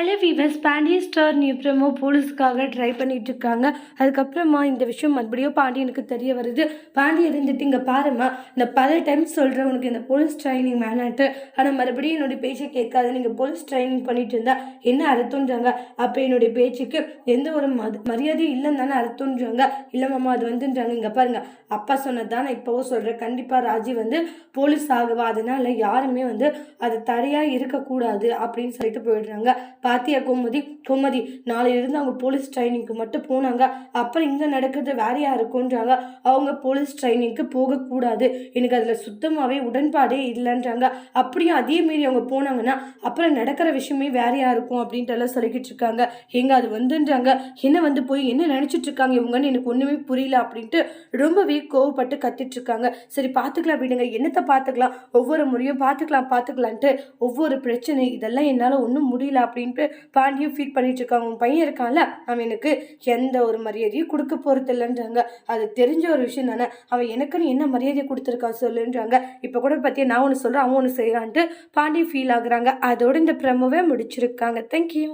Hello viewers, Pandiya star new promo போலீஸ்க்காக try பண்ணிட்டு இருக்காங்க. அதுக்கப்புறமா இந்த விஷயம் மறுபடியும் பாண்டியனுக்கு தெரிய வருது. பாண்டி இருந்துட்டு, இங்கே பாருமா, நான் பல டைம்ஸ் சொல்கிறேன் உனக்கு இந்த போலீஸ் ட்ரைனிங் வேணான்ட்டு, ஆனால் மறுபடியும் என்னுடைய பேச்சை கேட்காது. நீங்கள் போலீஸ் ட்ரைனிங் பண்ணிட்டு இருந்தா என்ன அர்த்தம்ன்றாங்க. அப்போ என்னுடைய பேச்சுக்கு எந்த ஒரு மரியாதையும் இல்லைன்னு தானே அர்த்தம்ன்றாங்க. இல்லை மாமா, அது வந்துன்றாங்க. இங்கே பாருங்க, அப்பா சொன்னதான் நான் இப்போவும் சொல்கிறேன். கண்டிப்பாக ராஜி போலீஸ் ஆகுவா, அதனால யாருமே அது தடையாக இருக்கக்கூடாது அப்படின்னு சொல்லிட்டு போயிடுறாங்க. பாத்தியா கோமதி நாளையிலிருந்து அவங்க போலீஸ் ட்ரைனிங்க்கு மட்டும் போனாங்க. அப்புறம் இங்கே நடக்கிறது வேற யாருக்குன்றாங்க. அவங்க போலீஸ் ட்ரைனிங்க்கு போகக்கூடாது, எனக்கு அதில் சுத்தமாகவே உடன்பாடே இல்லைன்றாங்க. அப்படியும் அதே மாரி அவங்க போனாங்கன்னா அப்புறம் நடக்கிற விஷயமே வேற யாருக்கும் அப்படின்ட்டு எல்லாம் சொல்லிக்கிட்டு இருக்காங்க. எங்க அது வந்துன்றாங்க. என்ன போய் என்ன நினச்சிட்டு இருக்காங்க இவங்கன்னு எனக்கு ஒன்றுமே புரியல அப்படின்ட்டு ரொம்பவே கோவப்பட்டு கத்திட்டு இருக்காங்க. சரி பார்த்துக்கலாம் விடுங்க, என்னத்தை பார்த்துக்கலாம், ஒவ்வொரு முறையும் பார்த்துக்கலான்ட்டு ஒவ்வொரு பிரச்சனை இதெல்லாம் என்னால் ஒன்றும் முடியல அப்படின்ட்டு பாண்டியும் ஃபீல் பண்ணிட்டு இருக்காங்க. உன் பையன் இருக்கான்ல, அவனுக்கு எந்த ஒரு மரியாதையும் கொடுக்க போறது இல்லைன்றாங்க. அது தெரிஞ்ச ஒரு விஷயம் தானே, அவன் எனக்குன்னு என்ன மரியாதை கொடுத்துருக்கான் சொல்லுன்றாங்க. இப்போ கூட பற்றிய நான் ஒன்று சொல்கிறேன், அவன் ஒன்று செய்கிறான்ட்டு பாண்டி ஃபீல் ஆகுறாங்க. அதோடு இந்த ப்ரோமோவை முடிச்சிருக்காங்க. தேங்க்யூ.